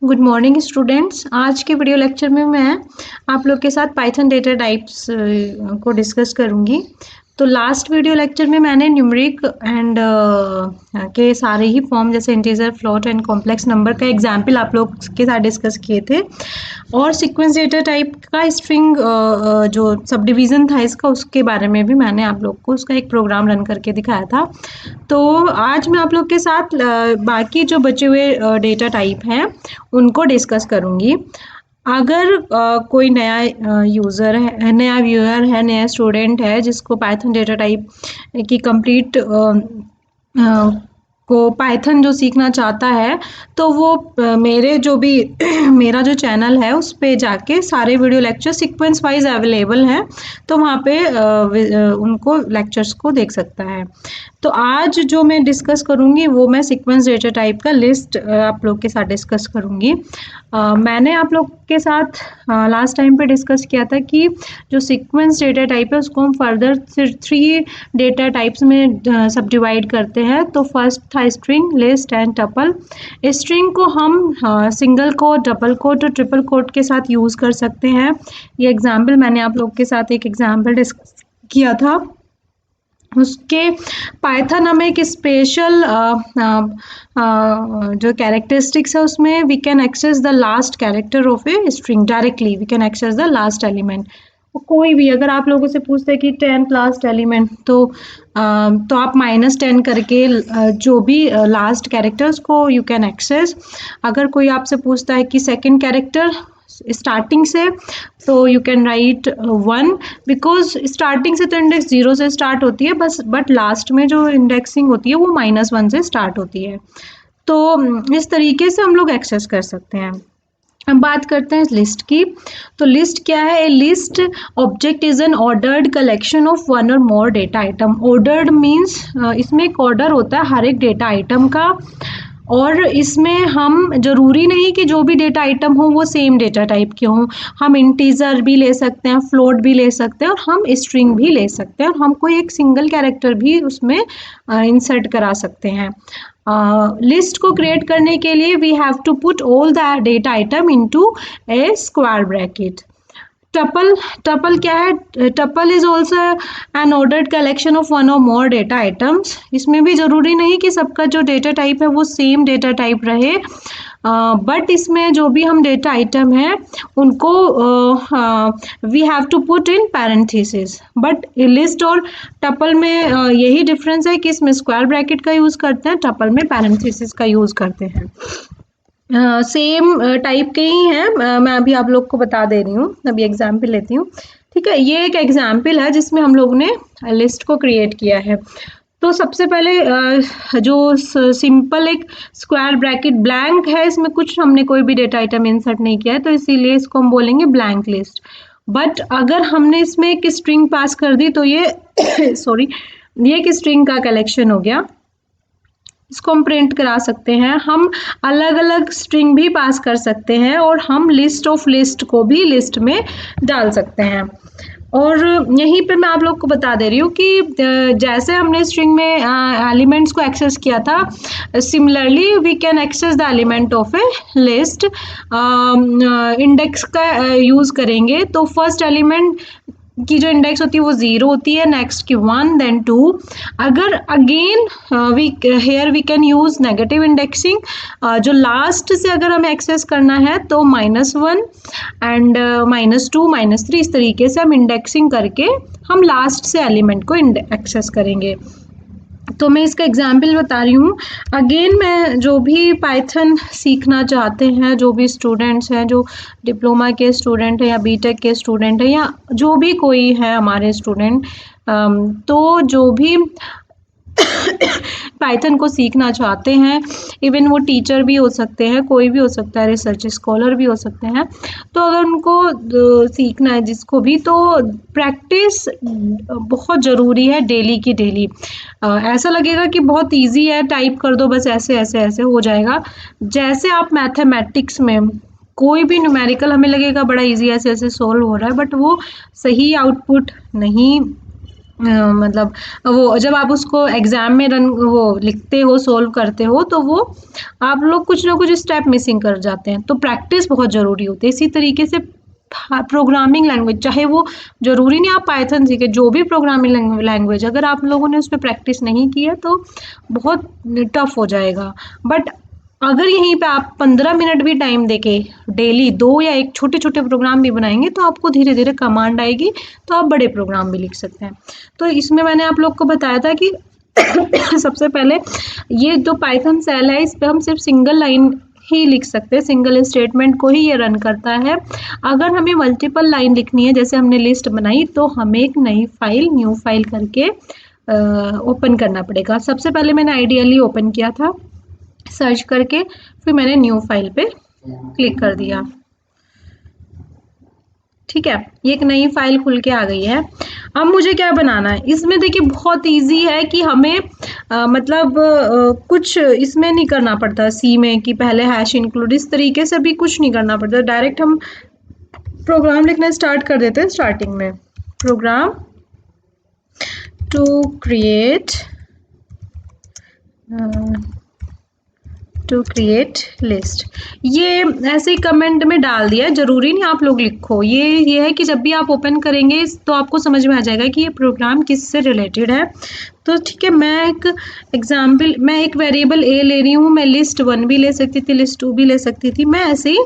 Good morning students. आज के video lecture में मैं आप लोग के साथ पाइथन डेटा टाइप्स को डिस्कस करूंगी। तो लास्ट वीडियो लेक्चर में मैंने न्यूमेरिक एंड के सारे ही फॉर्म जैसे integer, float and complex number का एग्जाम्पल आप लोग के साथ डिस्कस किए थे और सीक्वेंस डेटा टाइप का स्ट्रिंग जो सब डिवीज़न था इसका, उसके बारे में भी मैंने आप लोग को उसका एक प्रोग्राम रन करके दिखाया था। तो आज मैं आप लोग के साथ बाकी जो बचे हुए डेटा टाइप हैं उनको डिस्कस करूँगी। अगर कोई नया यूज़र है, नया व्यूअर है, नया स्टूडेंट है जिसको पाइथन डेटा टाइप की कंप्लीट को पाइथन जो सीखना चाहता है, तो वो मेरे जो भी मेरा जो चैनल है उस पे जाके सारे video lecture sequence wise available हैं, तो वहाँ पे उनको लेक्चर्स को देख सकता है। तो आज जो मैं डिस्कस करूँगी वो मैं सीक्वेंस डेटा टाइप का लिस्ट आप लोग के साथ डिस्कस करूँगी। मैंने आप लोग के साथ लास्ट टाइम पे डिस्कस किया था कि जो सीक्वेंस डेटा टाइप है उसको हम फर्दर 3 डेटा टाइप्स में सब डिवाइड करते हैं। तो फर्स्ट था string, list and tuple. String को हम सिंगल कोट, डबल कोट और ट्रिपल कोट के साथ यूज़ कर सकते हैं। ये एग्जाम्पल मैंने आप लोग के साथ एक एग्जाम्पल डिस्कस किया था। उसके पाइथन हमें एक स्पेशल जो कैरेक्टरिस्टिक्स है उसमें we can access the last character of a string directly, we can access the last element. कोई भी अगर आप लोगों से पूछते हैं कि 10th लास्ट एलिमेंट, तो आप -10 करके जो भी लास्ट कैरेक्टर्स को यू कैन एक्सेस। अगर कोई आपसे पूछता है कि सेकंड कैरेक्टर स्टार्टिंग से, तो you can write 1, because starting से तो इंडेक्स 0 से स्टार्ट होती है बस, बट लास्ट में जो इंडेक्सिंग होती है वो -1 से स्टार्ट होती है। तो इस तरीके से हम लोग एक्सेस कर सकते हैं। अब बात करते हैं लिस्ट की। तो लिस्ट क्या है? A list object is an ordered collection of one और more data item. Ordered means इसमें एक ऑर्डर होता है हर एक डेटा आइटम का, और इसमें हम ज़रूरी नहीं कि जो भी डेटा आइटम हो वो सेम डेटा टाइप के हों। हम इंटीजर भी ले सकते हैं, फ्लोट भी ले सकते हैं और हम स्ट्रिंग भी ले सकते हैं, और हम कोई एक सिंगल कैरेक्टर भी उसमें इंसर्ट करा सकते हैं। लिस्ट को क्रिएट करने के लिए we have to put all the data item into a square bracket. Tuple क्या है? Tuple is also an ordered collection of one और मोर डेटा आइटम्स। इसमें भी ज़रूरी नहीं कि सबका जो डेटा टाइप है वो सेम डेटा टाइप रहे, बट इसमें जो भी हम डेटा आइटम है उनको we have to put in parenthesis. But list और टपल में यही डिफरेंस है कि इसमें स्क्वायर ब्रैकेट का यूज़ करते हैं, टपल में पैरेंथेसिस का यूज़ करते हैं। सेम टाइप के ही हैं, मैं अभी आप लोग को बता दे रही हूँ, अभी एग्जाम्पल लेती हूँ। ठीक है, ये एक एग्जाम्पल है जिसमें हम लोग ने लिस्ट को क्रिएट किया है। तो सबसे पहले जो सिंपल एक स्क्वायर ब्रैकेट ब्लैंक है, इसमें कुछ हमने कोई भी डेटा आइटम इंसर्ट नहीं किया है, तो इसीलिए इसको हम बोलेंगे ब्लैंक लिस्ट। बट अगर हमने इसमें एक स्ट्रिंग पास कर दी तो ये सॉरी, ये एक स्ट्रिंग का कलेक्शन हो गया, इसको हम प्रिंट करा सकते हैं। हम अलग अलग स्ट्रिंग भी पास कर सकते हैं और हम लिस्ट ऑफ लिस्ट को भी लिस्ट में डाल सकते हैं। और यहीं पे मैं आप लोग को बता दे रही हूँ कि जैसे हमने स्ट्रिंग में एलिमेंट्स को एक्सेस किया था, similarly we can access the element of a list. Index का यूज़ करेंगे तो फर्स्ट एलिमेंट की जो इंडेक्स होती है वो 0 होती है, नेक्स्ट की 1, देन 2। अगर again here we can use negative indexing, जो लास्ट से अगर हमें एक्सेस करना है तो -1 एंड -2, -3, इस तरीके से हम इंडेक्सिंग करके हम लास्ट से एलिमेंट को एक्सेस करेंगे। तो मैं इसका एग्जाम्पल बता रही हूँ। अगेन मैं जो भी पाइथन सीखना चाहते हैं, जो भी स्टूडेंट्स हैं, जो डिप्लोमा के स्टूडेंट हैं या बीटेक के स्टूडेंट हैं या जो भी कोई है हमारे स्टूडेंट, तो जो भी पाइथन को सीखना चाहते हैं, इवन वो टीचर भी हो सकते हैं, कोई भी हो सकता है, रिसर्च स्कॉलर भी हो सकते हैं। तो अगर उनको सीखना है जिसको भी, तो प्रैक्टिस बहुत ज़रूरी है, डेली की डेली। ऐसा लगेगा कि बहुत इजी है, टाइप कर दो बस, ऐसे ऐसे ऐसे हो जाएगा। जैसे आप मैथमेटिक्स में कोई भी न्यूमेरिकल हमें लगेगा बड़ा इजी, ऐसे ऐसे सोल्व हो रहा है, बट वो सही आउटपुट नहीं मतलब वो जब आप उसको एग्जाम में रन वो लिखते हो, सोल्व करते हो, तो वो आप लोग कुछ ना कुछ स्टेप मिसिंग कर जाते हैं, तो प्रैक्टिस बहुत ज़रूरी होती है। इसी तरीके से प्रोग्रामिंग लैंग्वेज, चाहे वो ज़रूरी नहीं आप पाइथन सीखे, जो भी प्रोग्रामिंग लैंग्वेज अगर आप लोगों ने उस पर प्रैक्टिस नहीं की है तो बहुत टफ हो जाएगा। बट अगर यहीं पे आप 15 मिनट भी टाइम देके डेली 2 या 1 छोटे-छोटे प्रोग्राम भी बनाएँगे तो आपको धीरे-धीरे कमांड आएगी, तो आप बड़े प्रोग्राम भी लिख सकते हैं। तो इसमें मैंने आप लोग को बताया था कि सबसे पहले ये जो पाइथन सेल है, इस पे हम सिर्फ सिंगल लाइन ही लिख सकते हैं, सिंगल स्टेटमेंट को ही ये रन करता है। अगर हमें मल्टीपल लाइन लिखनी है, जैसे हमने लिस्ट बनाई, तो हमें एक नई फाइल, न्यू फाइल करके ओपन करना पड़ेगा। सबसे पहले मैंने आइडियली ओपन किया था सर्च करके, फिर मैंने न्यू फाइल पे क्लिक कर दिया। ठीक है, ये एक नई फाइल खुल के आ गई है। अब मुझे क्या बनाना है इसमें, देखिए बहुत इजी है कि हमें मतलब कुछ इसमें नहीं करना पड़ता सी में कि पहले हैश इंक्लूड, इस तरीके से भी कुछ नहीं करना पड़ता, डायरेक्ट हम प्रोग्राम लिखना स्टार्ट कर देते हैं। स्टार्टिंग में प्रोग्राम टू क्रिएट लिस्ट, ये ऐसे ही कमेंट में डाल दिया, जरूरी नहीं आप लोग लिखो। ये है कि जब भी आप ओपन करेंगे तो आपको समझ में आ जाएगा कि ये प्रोग्राम किससे रिलेटेड है। तो ठीक है, मैं एक एग्जाम्पल, मैं एक वेरिएबल ए ले रही हूँ, मैं लिस्ट 1 भी ले सकती थी, लिस्ट 2 भी ले सकती थी, मैं ऐसे ही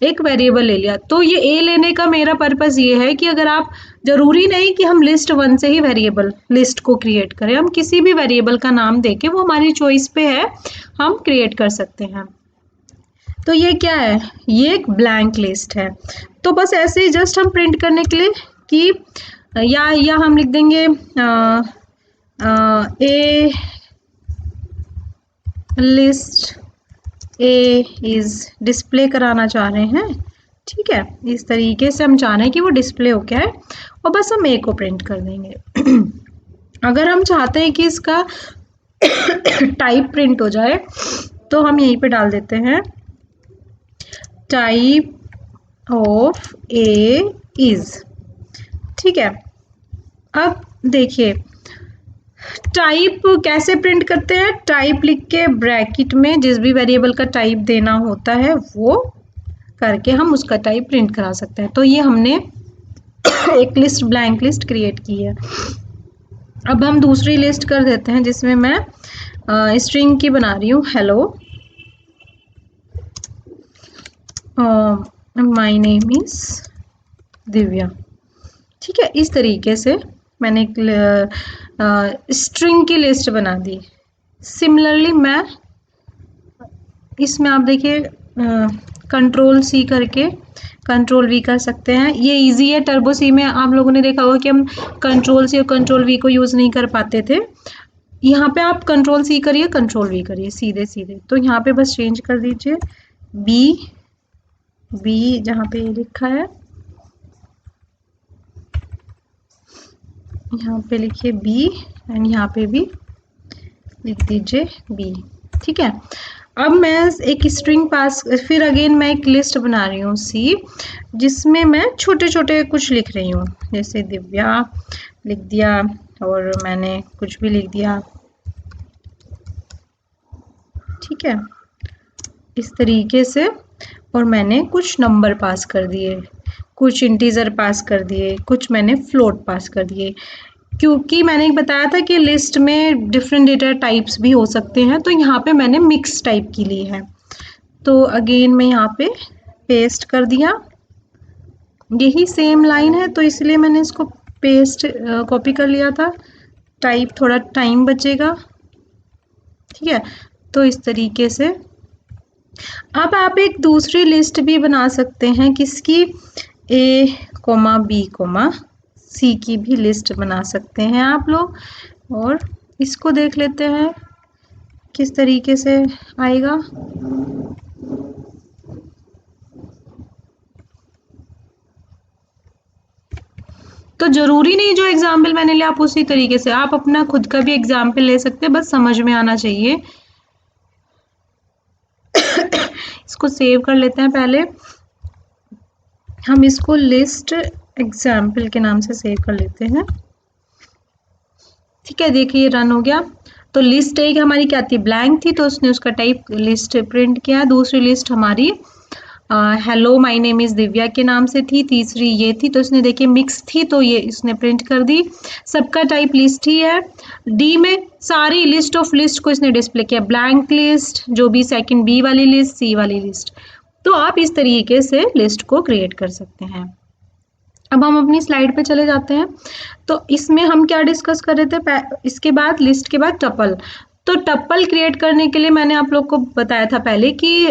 एक वेरिएबल ले लिया। तो ये ए लेने का मेरा पर्पज़ ये है कि अगर आप, ज़रूरी नहीं कि हम लिस्ट 1 से ही वेरिएबल लिस्ट को क्रिएट करें, हम किसी भी वेरिएबल का नाम देके, वो हमारी चॉइस पे है, हम क्रिएट कर सकते हैं। तो ये क्या है, ये एक ब्लैंक लिस्ट है। तो बस ऐसे ही जस्ट हम प्रिंट करने के लिए कि या हम लिख देंगे ए लिस्ट ए इज डिस्प्ले कराना चाह रहे हैं। ठीक है, इस तरीके से हम चाह रहे हैं कि वो डिस्प्ले हो क्या है, और बस हम ए को प्रिंट कर देंगे। अगर हम चाहते हैं कि इसका टाइप प्रिंट हो जाए, तो हम यहीं पे डाल देते हैं टाइप ऑफ ए इज। ठीक है, अब देखिए टाइप कैसे प्रिंट करते हैं, टाइप लिख के ब्रैकेट में जिस भी वेरिएबल का टाइप देना होता है वो करके हम उसका टाइप प्रिंट करा सकते हैं। तो ये हमने एक लिस्ट, ब्लैंक लिस्ट क्रिएट की है। अब हम दूसरी लिस्ट कर देते हैं जिसमें मैं स्ट्रिंग की बना रही हूँ, hello my name is Divya. ठीक है, इस तरीके से मैंने एक स्ट्रिंग की लिस्ट बना दी। सिमिलरली मैं इसमें आप देखिए कंट्रोल सी करके कंट्रोल वी कर सकते हैं। ये इजी है, टर्बो सी में आप लोगों ने देखा होगा कि हम कंट्रोल सी और कंट्रोल वी को यूज़ नहीं कर पाते थे। यहाँ पे आप कंट्रोल सी करिए, कंट्रोल वी करिए, सीधे सीधे। तो यहाँ पे बस चेंज कर दीजिए बी जहाँ पे लिखा है, यहाँ पे लिखिए बी, एंड यहाँ पे भी लिख दीजिए बी। ठीक है, अब मैं एक स्ट्रिंग पास, फिर अगेन मैं एक लिस्ट बना रही हूँ सी, जिसमें मैं छोटे छोटे कुछ लिख रही हूँ, जैसे दिव्या लिख दिया और मैंने कुछ भी लिख दिया। ठीक है, इस तरीके से, और मैंने कुछ नंबर पास कर दिए, कुछ इंटीजर पास कर दिए, कुछ मैंने फ्लोट पास कर दिए, क्योंकि मैंने बताया था कि लिस्ट में डिफरेंट डेटा टाइप्स भी हो सकते हैं, तो यहाँ पे मैंने मिक्स टाइप की ली है। तो अगेन मैं यहाँ पे पेस्ट कर दिया, यही सेम लाइन है तो इसलिए मैंने इसको पेस्ट कॉपी कर लिया था, टाइप थोड़ा टाइम बचेगा। ठीक है, तो इस तरीके से अब आप एक दूसरी लिस्ट भी बना सकते हैं, किसकी, ए कोमा बी कोमा सी की भी लिस्ट बना सकते हैं आप लोग, और इसको देख लेते हैं किस तरीके से आएगा। तो जरूरी नहीं जो एग्जाम्पल मैंने लिया आप उसी तरीके से, आप अपना खुद का भी एग्जाम्पल ले सकते हैं, बस समझ में आना चाहिए। इसको सेव कर लेते हैं, पहले हम इसको लिस्ट एग्जाम्पल के नाम से सेव कर लेते हैं। ठीक है, देखिए रन हो गया। तो लिस्ट एक हमारी क्या थी, ब्लैंक थी, तो उसने उसका टाइप लिस्ट प्रिंट किया। दूसरी लिस्ट हमारी hello my name is Divya के नाम से थी। तीसरी ये थी, तो इसने देखिए मिक्स थी तो ये इसने प्रिंट कर दी। सबका टाइप लिस्ट ही है। डी में सारी लिस्ट ऑफ लिस्ट को इसने डिस्प्ले किया, ब्लैंक लिस्ट, जो भी सेकंड बी वाली लिस्ट, सी वाली लिस्ट। तो आप इस तरीके से लिस्ट को क्रिएट कर सकते हैं। अब हम अपनी स्लाइड पे चले जाते हैं। तो इसमें हम क्या डिस्कस कर रहे थे, इसके बाद लिस्ट के बाद टपल। तो टपल क्रिएट करने के लिए मैंने आप लोग को बताया था पहले कि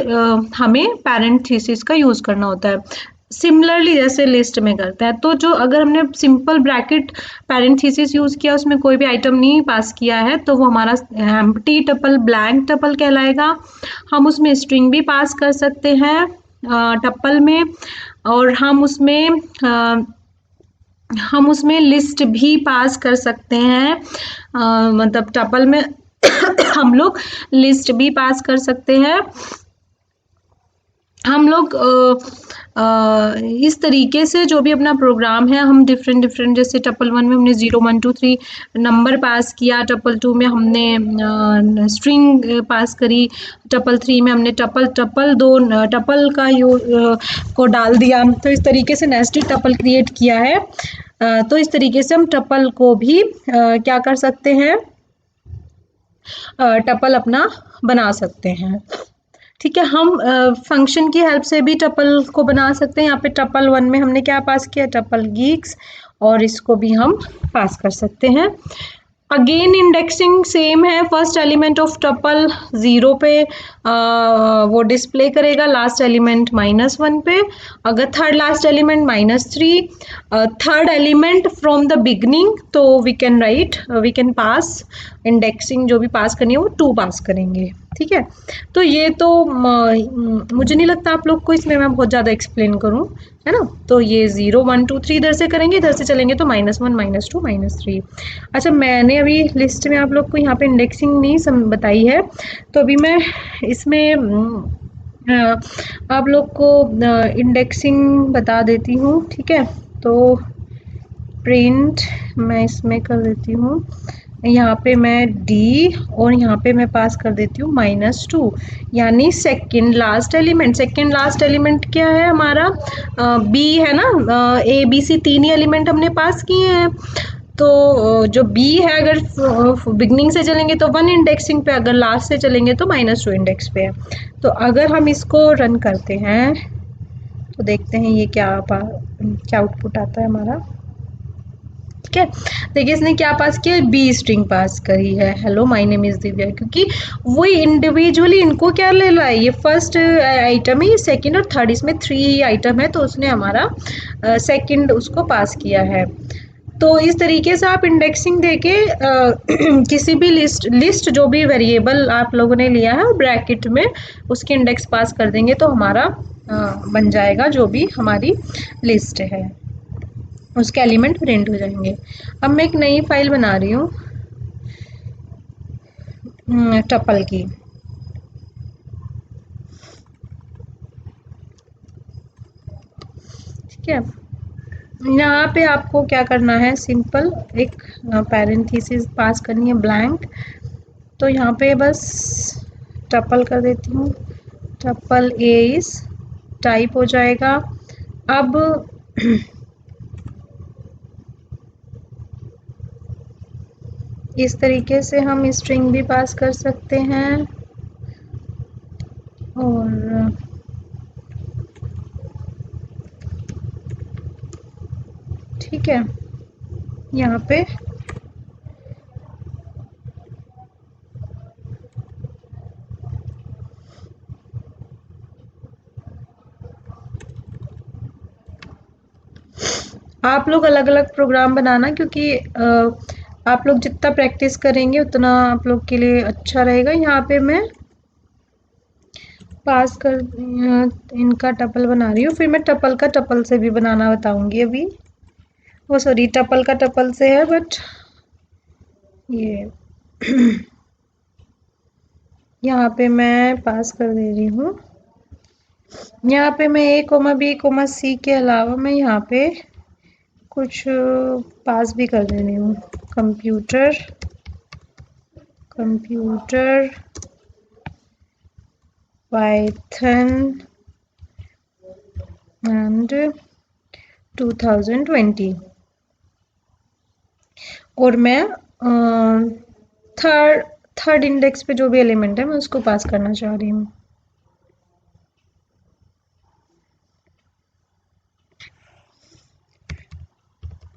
हमें पेरेंट थीसिस का यूज करना होता है, सिमिलरली जैसे लिस्ट में करता है। तो जो अगर हमने simple bracket parent thesis use किया, उसमें कोई भी आइटम नहीं पास किया है, तो वो हमारा एम्प्टी टपल, ब्लैंक टपल कहलाएगा। हम उसमें स्ट्रिंग भी पास कर सकते हैं टपल में, और हम उसमें लिस्ट भी पास कर सकते हैं। मतलब टपल में हम लोग लिस्ट भी पास कर सकते हैं। हम लोग इस तरीके से जो भी अपना प्रोग्राम है, हम डिफरेंट डिफरेंट, जैसे टपल 1 में हमने 0 1 2 3 नंबर पास किया, टपल 2 में हमने स्ट्रिंग पास करी, टपल 3 में हमने टपल 2 टपल का को डाल दिया। तो इस तरीके से नेस्टेड टपल क्रिएट किया है। तो इस तरीके से हम टपल को भी क्या कर सकते हैं, टपल अपना बना सकते हैं। ठीक है, हम फंक्शन की हेल्प से भी टपल को बना सकते हैं। यहाँ पे टपल 1 में हमने क्या पास किया, टपल गीक्स, और इसको भी हम पास कर सकते हैं। अगेन इंडेक्सिंग सेम है, फर्स्ट एलिमेंट ऑफ टपल 0 पे वो डिस्प्ले करेगा, लास्ट एलिमेंट -1 पे, अगर third last element -3, third element from the beginning, तो वी कैन पास इंडेक्सिंग, जो भी पास करनी है वो 2 पास करेंगे। ठीक है, तो ये तो मुझे नहीं लगता आप लोग को इसमें मैं बहुत ज़्यादा एक्सप्लेन करूँ, है ना। तो ये 0 1 2 3 इधर से करेंगे, इधर से चलेंगे तो -1 -2 -3। अच्छा, मैंने अभी लिस्ट में आप लोग को यहाँ पे इंडेक्सिंग नहीं बताई है, तो अभी मैं इसमें आप लोग को इंडेक्सिंग बता देती हूँ। ठीक है, तो प्रिंट मैं इसमें कर देती हूँ, यहाँ पे मैं डी और यहाँ पे मैं पास कर देती हूँ -2, यानी second last element. Second last element क्या है हमारा, बी है ना, A B C 3 he element हमने पास किए हैं। तो जो बी है, अगर बिगनिंग से चलेंगे तो 1 इंडेक्सिंग पे, अगर लास्ट से चलेंगे तो -2 इंडेक्स पे है। तो अगर हम इसको रन करते हैं तो देखते हैं ये क्या आउटपुट आता है हमारा। ठीक है, देखिए इसने क्या पास किया, बी स्ट्रिंग पास करी है, hello my name is Divya, क्योंकि वो इंडिविजुअली इनको क्या ले रहा है, ये फर्स्ट आइटम है, ये सेकंड और थर्ड, इसमें 3 आइटम है, तो उसने हमारा सेकंड उसको पास किया है। तो इस तरीके से आप इंडेक्सिंग देके किसी भी लिस्ट जो भी वेरिएबल आप लोगों ने लिया है ब्रैकेट में, उसके इंडेक्स पास कर देंगे तो हमारा बन जाएगा जो भी हमारी लिस्ट है, उसके एलिमेंट प्रिंट हो जाएंगे। अब मैं एक नई फाइल बना रही हूँ टपल की। ठीक है, यहाँ पे आपको क्या करना है, सिंपल एक पैरेंथेसिस पास करनी है, ब्लैंक। तो यहाँ पे बस टपल कर देती हूँ, टपल ए इस टाइप हो जाएगा। अब इस तरीके से हम स्ट्रिंग भी पास कर सकते हैं, और ठीक है, यहाँ पे आप लोग अलग अलग प्रोग्राम बनाना, क्योंकि आप लोग जितना प्रैक्टिस करेंगे उतना आप लोग के लिए अच्छा रहेगा। यहाँ पे मैं पास कर इनका टपल बना रही हूँ, फिर मैं टपल का टपल से भी बनाना बताऊंगी अभी। वो सॉरी, टपल का टपल से है, बट ये यहाँ पे मैं पास कर दे रही हूँ। यहाँ पे मैं a, b, c के अलावा मैं यहाँ पे कुछ पास भी कर दे रही हूँ, कंप्यूटर कंप्यूटर पाइथन एंड 2020 और मैं थर्ड इंडेक्स पे जो भी एलिमेंट है मैं उसको पास करना चाह रही हूँ।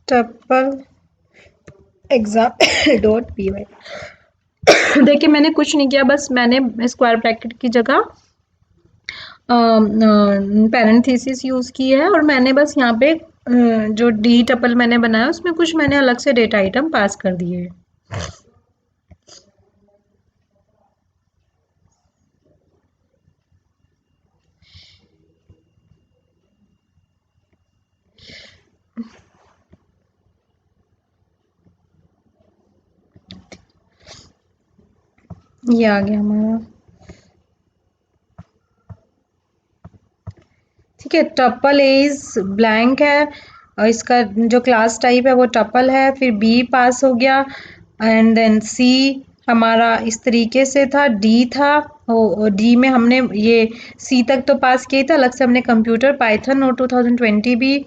Tuple exam dot P Y. देखिए मैंने कुछ नहीं किया, बस मैंने स्क्वायर ब्रैकेट की जगह पैरेंथेसिस यूज की है और मैंने बस यहाँ पे जो डी टपल मैंने बनाया उसमें कुछ मैंने अलग से डेटा आइटम पास कर दिए है। ये आ गया हमारा। ठीक है, टपल इज ब्लैंक है और इसका जो क्लास टाइप है वो टपल है। फिर बी पास हो गया एंड देन सी हमारा इस तरीके से था, डी था, डी में हमने ये सी तक तो पास किया था, अलग से हमने कंप्यूटर पाइथन और 2020 भी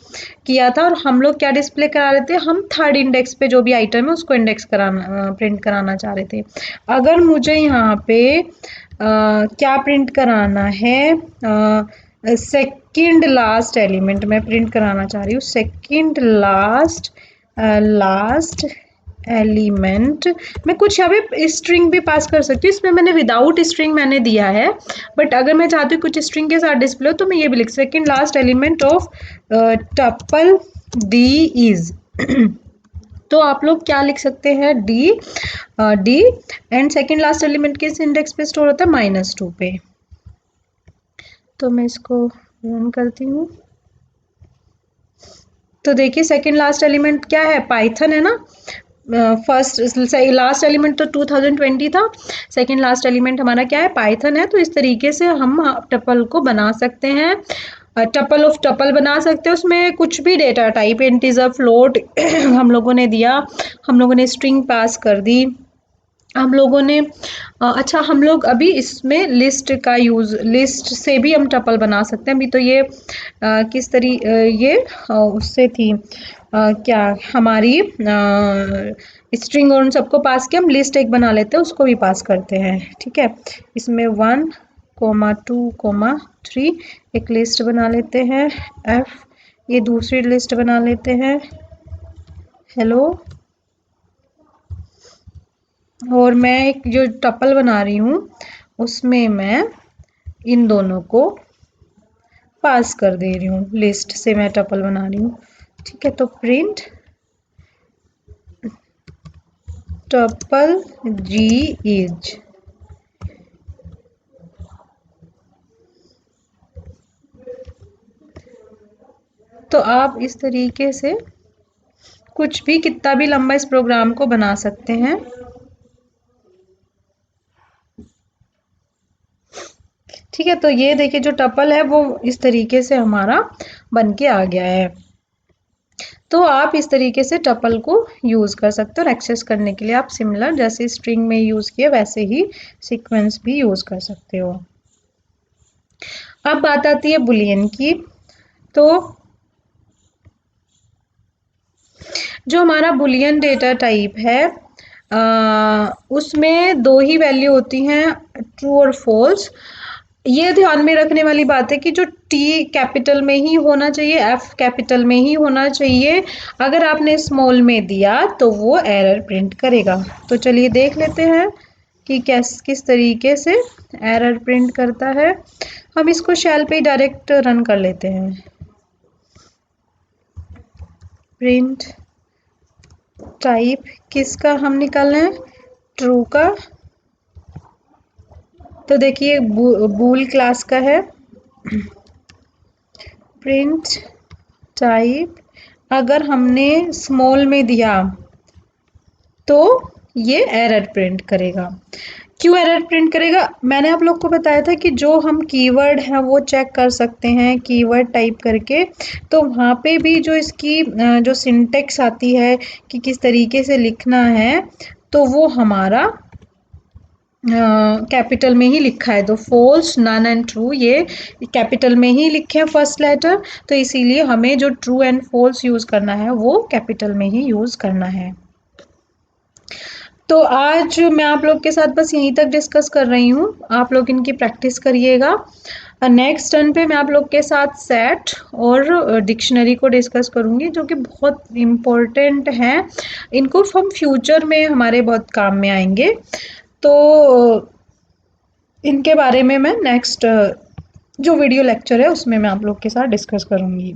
किया था। और हम लोग क्या डिस्प्ले करा रहे थे, हम थर्ड इंडेक्स पे जो भी आइटम है उसको इंडेक्स कराना प्रिंट कराना चाह रहे थे। अगर मुझे यहाँ पे क्या प्रिंट कराना है, सेकंड लास्ट एलिमेंट मैं प्रिंट कराना चाह रही हूँ। सेकंड लास्ट एलिमेंट मैं कुछ यहाँ पे स्ट्रिंग भी पास कर सकती हूँ। इसमें मैंने विदाउट स्ट्रिंग मैंने दिया है, बट अगर मैं चाहती हूँ कुछ स्ट्रिंग के साथ डिस्प्ले हो तो मैं ये भी लिख second last element of tuple D is तो आप लोग क्या लिख सकते हैं, D and second last element किस इंडेक्स पे स्टोर होता है, -2 पे। तो मैं इसको रन करती हूँ। तो देखिए सेकंड लास्ट एलिमेंट क्या है, पाइथन है ना। फर्स्ट लास्ट एलिमेंट तो 2020 था, सेकंड लास्ट एलिमेंट हमारा क्या है, पाइथन है। तो इस तरीके से हम टपल को बना सकते हैं, टपल ऑफ टपल बना सकते हैं। उसमें कुछ भी डेटा टाइप, इंटीजर, फ्लोट हम लोगों ने दिया, हम लोगों ने स्ट्रिंग पास कर दी, हम लोगों ने अच्छा हम लोग अभी इसमें लिस्ट का यूज़, लिस्ट से भी हम टपल बना सकते हैं। अभी तो ये किस तरी ये उससे थी क्या हमारी स्ट्रिंग और उन सबको पास किया, हम लिस्ट एक बना लेते हैं, उसको भी पास करते हैं। ठीक है, इसमें 1,2,3 एक लिस्ट बना लेते हैं, एफ ये दूसरी लिस्ट बना लेते हैं, हेलो। और मैं एक जो टपल बना रही हूँ उसमें मैं इन दोनों को पास कर दे रही हूँ, लिस्ट से मैं टपल बना रही हूँ। ठीक है, तो प्रिंट टपल जी इज, तो आप इस तरीके से कुछ भी कितना भी लंबा इस प्रोग्राम को बना सकते हैं। ठीक है, तो ये देखिए जो टपल है वो इस तरीके से हमारा बन के आ गया है। तो आप इस तरीके से टपल को यूज़ कर सकते हो और एक्सेस करने के लिए आप सिमिलर जैसे स्ट्रिंग में यूज़ किए वैसे ही सीक्वेंस भी यूज़ कर सकते हो। अब बात आती है बुलियन की। तो जो हमारा बुलियन डेटा टाइप है उसमें दो ही वैल्यू होती हैं, ट्रू और फॉल्स। ये ध्यान में रखने वाली बात है कि जो टी कैपिटल में ही होना चाहिए, एफ कैपिटल में ही होना चाहिए। अगर आपने स्मॉल में दिया तो वो एरर प्रिंट करेगा। तो चलिए देख लेते हैं कि किस तरीके से एरर प्रिंट करता है। हम इसको शेल पे ही डायरेक्ट रन कर लेते हैं। प्रिंट टाइप किसका हम निकालना है, ट्रू का। तो देखिए बूल क्लास का है। प्रिंट टाइप अगर हमने स्मॉल में दिया तो ये एरर प्रिंट करेगा। क्यों एरर प्रिंट करेगा, मैंने आप लोग को बताया था कि जो हम कीवर्ड है वो चेक कर सकते हैं कीवर्ड टाइप करके। तो वहाँ पे भी जो इसकी जो सिंटेक्स आती है कि किस तरीके से लिखना है, तो वो हमारा कैपिटल में ही लिखा है, तो फॉल्स, नन एंड ट्रू ये कैपिटल में ही लिखे हैं फर्स्ट लेटर, तो इसीलिए हमें जो ट्रू एंड फॉल्स यूज़ करना है वो कैपिटल में ही यूज़ करना है। तो आज मैं आप लोग के साथ बस यहीं तक डिस्कस कर रही हूँ, आप लोग इनकी प्रैक्टिस करिएगा। नेक्स्ट टर्न पे मैं आप लोग के साथ सेट और डिक्शनरी को डिस्कस करूँगी, जो कि बहुत इम्पोर्टेंट हैं, इनको हम फ्यूचर में हमारे बहुत काम में आएंगे। तो इनके बारे में मैं नेक्स्ट जो वीडियो लेक्चर है उसमें मैं आप लोग के साथ डिस्कस करूँगी।